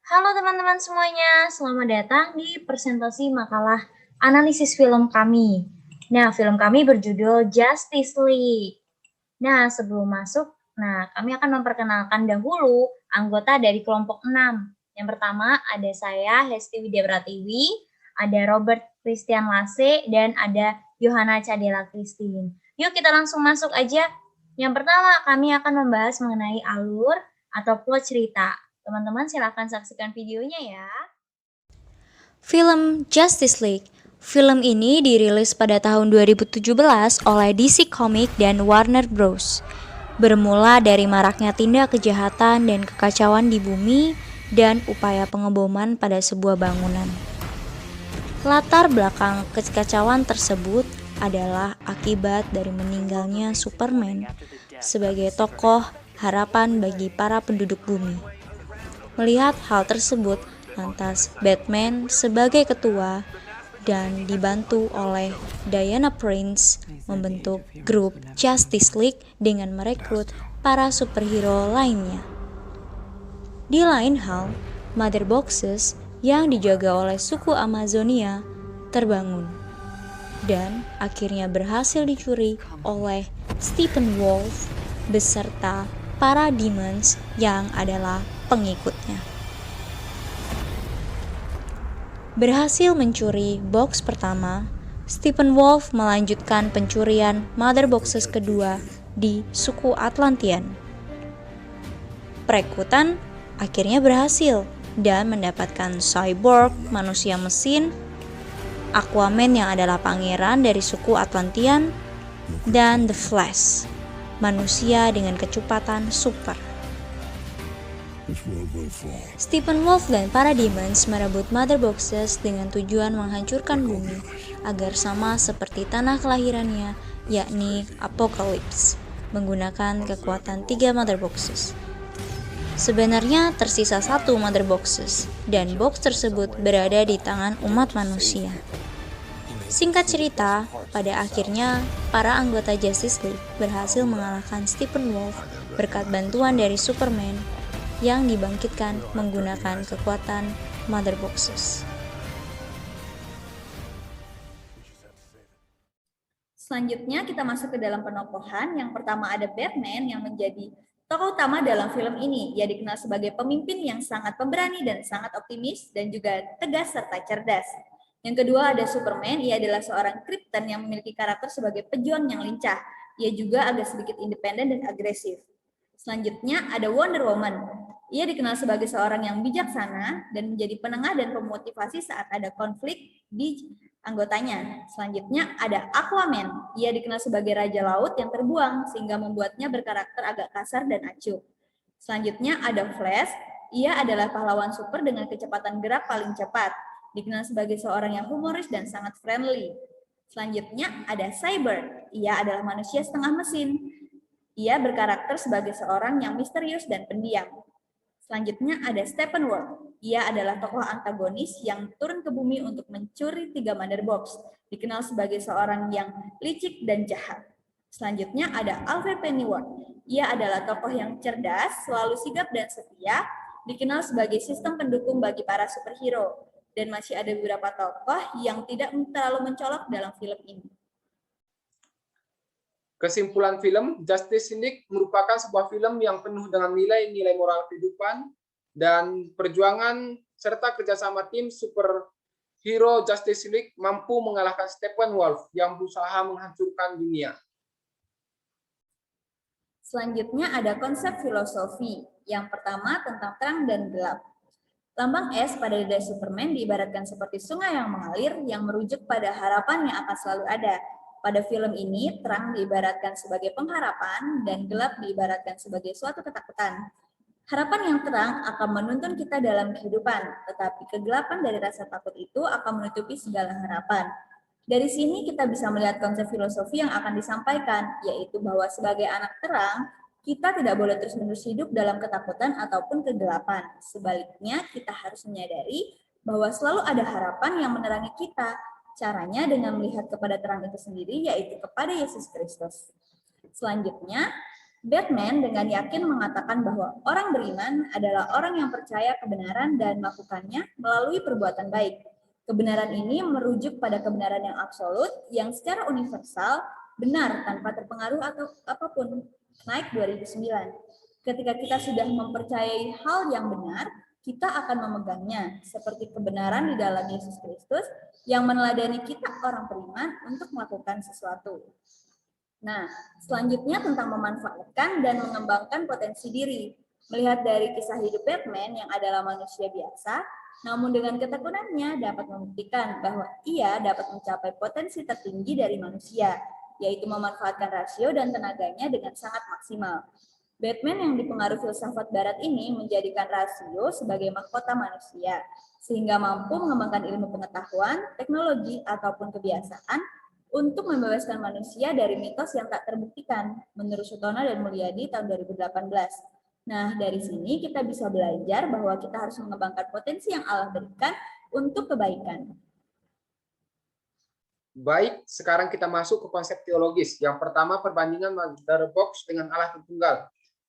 Halo teman-teman semuanya, selamat datang di presentasi makalah analisis film kami. Nah, film kami berjudul Justice League. Nah, sebelum masuk, kami akan memperkenalkan dahulu anggota dari kelompok 6. Yang pertama ada saya, Hesti Widya Pratiwi, ada Robert Christian Lase, dan ada Yohana Cadela Christine. Yuk kita langsung masuk aja. Yang pertama, kami akan membahas mengenai alur atau plot cerita. Teman-teman silakan saksikan videonya ya. Film Justice League. Film ini dirilis pada tahun 2017 oleh DC Comics dan Warner Bros. Bermula dari maraknya tindak kejahatan dan kekacauan di bumi dan upaya pengeboman pada sebuah bangunan. Latar belakang kekacauan tersebut adalah akibat dari meninggalnya Superman sebagai tokoh harapan bagi para penduduk bumi. Melihat hal tersebut, lantas Batman sebagai ketua dan dibantu oleh Diana Prince membentuk grup Justice League dengan merekrut para superhero lainnya. Di lain hal, Mother Boxes yang dijaga oleh suku Amazonia terbangun dan akhirnya berhasil dicuri oleh Steppenwolf beserta para demons yang adalah pengikutnya. Berhasil mencuri box pertama, Steppenwolf melanjutkan pencurian Mother Boxes kedua di suku Atlantean. Perekrutan akhirnya berhasil dan mendapatkan Cyborg, manusia mesin, Aquaman yang adalah pangeran dari suku Atlantean, dan The Flash, manusia dengan kecepatan super. Steppenwolf dan para demons merebut Mother Boxes dengan tujuan menghancurkan bumi agar sama seperti tanah kelahirannya, yakni Apocalypse, menggunakan kekuatan 3 Mother Boxes. Sebenarnya tersisa 1 Mother Boxes, dan box tersebut berada di tangan umat manusia. Singkat cerita, pada akhirnya para anggota Justice League berhasil mengalahkan Steppenwolf berkat bantuan dari Superman yang dibangkitkan menggunakan kekuatan Mother Boxes. Selanjutnya kita masuk ke dalam penokohan. Yang pertama ada Batman yang menjadi tokoh utama dalam film ini. Ia dikenal sebagai pemimpin yang sangat pemberani dan sangat optimis dan juga tegas serta cerdas. Yang kedua ada Superman, ia adalah seorang Krypton yang memiliki karakter sebagai pejuang yang lincah. Ia juga agak sedikit independen dan agresif. Selanjutnya ada Wonder Woman. Ia dikenal sebagai seorang yang bijaksana dan menjadi penengah dan pemotivasi saat ada konflik di anggotanya. Selanjutnya ada Aquaman. Ia dikenal sebagai raja laut yang terbuang sehingga membuatnya berkarakter agak kasar dan acuh. Selanjutnya ada Flash. Ia adalah pahlawan super dengan kecepatan gerak paling cepat. Dikenal sebagai seorang yang humoris dan sangat friendly. Selanjutnya ada Cyborg. Ia adalah manusia setengah mesin. Ia berkarakter sebagai seorang yang misterius dan pendiam. Selanjutnya ada Steppenwolf. Ia adalah tokoh antagonis yang turun ke bumi untuk mencuri 3 Mother Box. Dikenal sebagai seorang yang licik dan jahat. Selanjutnya ada Alfred Pennyworth. Ia adalah tokoh yang cerdas, selalu sigap dan setia, dikenal sebagai sistem pendukung bagi para superhero. Dan masih ada beberapa tokoh yang tidak terlalu mencolok dalam film ini. Kesimpulan film, Justice League merupakan sebuah film yang penuh dengan nilai-nilai moral kehidupan dan perjuangan serta kerjasama tim superhero Justice League mampu mengalahkan Steppenwolf yang berusaha menghancurkan dunia. Selanjutnya ada konsep filosofi. Yang pertama tentang terang dan gelap. Lambang S pada dada Superman diibaratkan seperti sungai yang mengalir yang merujuk pada harapan yang akan selalu ada. Pada film ini, terang diibaratkan sebagai pengharapan dan gelap diibaratkan sebagai suatu ketakutan. Harapan yang terang akan menuntun kita dalam kehidupan, tetapi kegelapan dari rasa takut itu akan menutupi segala harapan. Dari sini kita bisa melihat konsep filosofi yang akan disampaikan, yaitu bahwa sebagai anak terang, kita tidak boleh terus-menerus hidup dalam ketakutan ataupun kegelapan. Sebaliknya, kita harus menyadari bahwa selalu ada harapan yang menerangi kita. Caranya dengan melihat kepada terang itu sendiri, yaitu kepada Yesus Kristus. Selanjutnya, Batman dengan yakin mengatakan bahwa orang beriman adalah orang yang percaya kebenaran dan melakukannya melalui perbuatan baik. Kebenaran ini merujuk pada kebenaran yang absolut, yang secara universal, benar tanpa terpengaruh atau apapun. Naik 2009. Ketika kita sudah mempercayai hal yang benar, kita akan memegangnya, seperti kebenaran di dalam Yesus Kristus yang meneladani kita orang beriman untuk melakukan sesuatu. Nah, selanjutnya tentang memanfaatkan dan mengembangkan potensi diri. Melihat dari kisah hidup Batman yang adalah manusia biasa, namun dengan ketekunannya dapat membuktikan bahwa ia dapat mencapai potensi tertinggi dari manusia, yaitu memanfaatkan rasio dan tenaganya dengan sangat maksimal. Batman yang dipengaruhi filsafat barat ini menjadikan rasio sebagai mahkota manusia, sehingga mampu mengembangkan ilmu pengetahuan, teknologi, ataupun kebiasaan untuk membebaskan manusia dari mitos yang tak terbuktikan, menurut Sutono dan Mulyadi tahun 2018. Nah, dari sini kita bisa belajar bahwa kita harus mengembangkan potensi yang Allah berikan untuk kebaikan. Baik, sekarang kita masuk ke konsep teologis. Yang pertama, perbandingan Mother Box dengan Allah Tritunggal.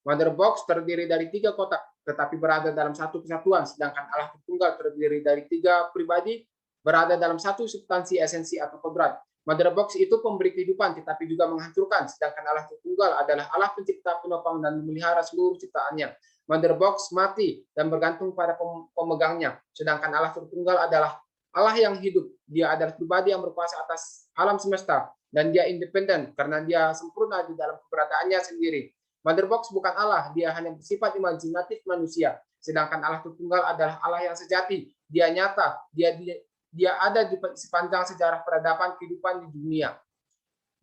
Mother Box terdiri dari 3 kotak, tetapi berada dalam satu kesatuan, sedangkan Allah Tritunggal terdiri dari 3 pribadi, berada dalam satu substansi, esensi, atau kodrat. Mother Box itu pemberi kehidupan, tetapi juga menghancurkan, sedangkan Allah Tritunggal adalah Allah pencipta, penopang, dan memelihara seluruh ciptaannya. Mother Box mati dan bergantung pada pemegangnya, sedangkan Allah Tritunggal adalah Allah yang hidup. Dia adalah pribadi yang berkuasa atas alam semesta, dan dia independen karena dia sempurna di dalam keberadaannya sendiri. Mother Box bukan Allah, dia hanya bersifat imajinatif manusia, sedangkan Allah Tritunggal adalah Allah yang sejati. Dia nyata, dia ada di sepanjang sejarah peradaban kehidupan di dunia.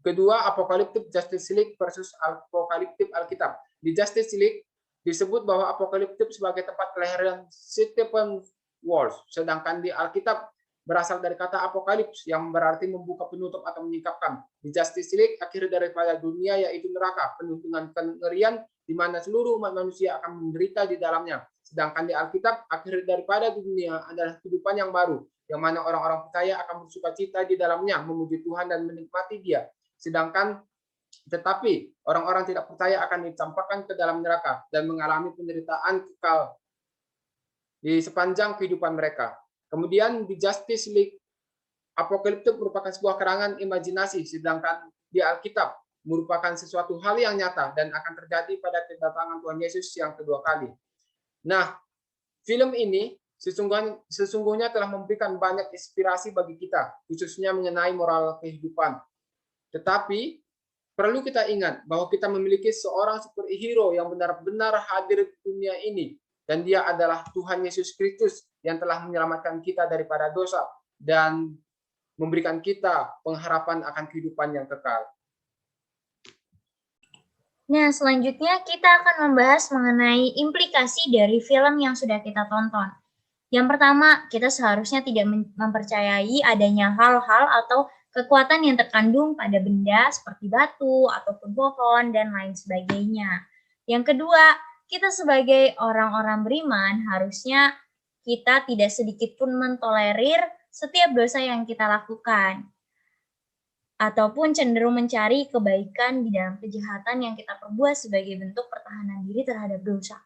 Kedua, Apocalyptic Justice League versus Apocalyptic Alkitab. Di Justice League disebut bahwa Apocalyptic sebagai tempat kelahiran Stephen Walsh, sedangkan di Alkitab berasal dari kata apokalips yang berarti membuka, penutup, atau menyingkapkan. Di Justice League, akhir daripada dunia yaitu neraka, penuh dengan kengerian di mana seluruh umat manusia akan menderita di dalamnya. Sedangkan di Alkitab, akhir daripada dunia adalah kehidupan yang baru, yang mana orang-orang percaya akan bersukacita di dalamnya, memuji Tuhan dan menikmati Dia. Tetapi orang-orang tidak percaya akan dicampakkan ke dalam neraka dan mengalami penderitaan kekal di sepanjang kehidupan mereka. Kemudian di Justice League, Apocalyptic merupakan sebuah karangan imajinasi, sedangkan di Alkitab merupakan sesuatu hal yang nyata dan akan terjadi pada kedatangan Tuhan Yesus yang kedua kali. Nah, film ini sesungguhnya telah memberikan banyak inspirasi bagi kita, khususnya mengenai moral kehidupan. Tetapi perlu kita ingat bahwa kita memiliki seorang superhero yang benar-benar hadir di dunia ini, dan dia adalah Tuhan Yesus Kristus yang telah menyelamatkan kita daripada dosa dan memberikan kita pengharapan akan kehidupan yang kekal. Nah, selanjutnya kita akan membahas mengenai implikasi dari film yang sudah kita tonton. Yang pertama, kita seharusnya tidak mempercayai adanya hal-hal atau kekuatan yang terkandung pada benda seperti batu ataupun pohon dan lain sebagainya. Yang kedua, kita sebagai orang-orang beriman harusnya kita tidak sedikit pun mentolerir setiap dosa yang kita lakukan, ataupun cenderung mencari kebaikan di dalam kejahatan yang kita perbuat sebagai bentuk pertahanan diri terhadap dosa.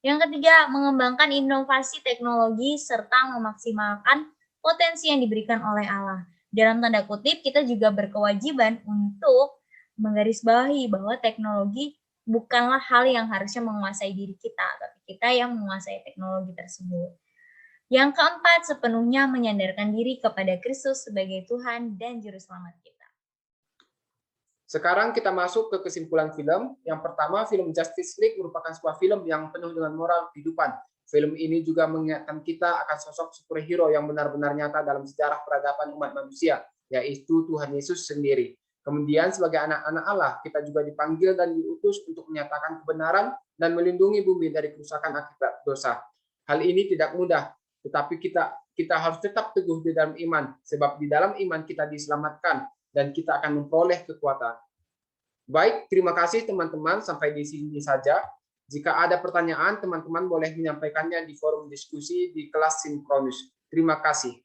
Yang ketiga, mengembangkan inovasi teknologi serta memaksimalkan potensi yang diberikan oleh Allah. Dalam tanda kutip, kita juga berkewajiban untuk menggarisbawahi bahwa teknologi bukanlah hal yang harusnya menguasai diri kita, tapi kita yang menguasai teknologi tersebut. Yang keempat, sepenuhnya menyandarkan diri kepada Kristus sebagai Tuhan dan Juru Selamat kita. Sekarang kita masuk ke kesimpulan film. Yang pertama, film Justice League merupakan sebuah film yang penuh dengan moral kehidupan. Film ini juga mengingatkan kita akan sosok superhero yang benar-benar nyata dalam sejarah peradaban umat manusia, yaitu Tuhan Yesus sendiri. Kemudian sebagai anak-anak Allah, kita juga dipanggil dan diutus untuk menyatakan kebenaran dan melindungi bumi dari kerusakan akibat dosa. Hal ini tidak mudah, tetapi kita harus tetap teguh di dalam iman, sebab di dalam iman kita diselamatkan dan kita akan memperoleh kekuatan. Baik, terima kasih teman-teman, sampai di sini saja. Jika ada pertanyaan, teman-teman boleh menyampaikannya di forum diskusi di kelas sinkronus. Terima kasih.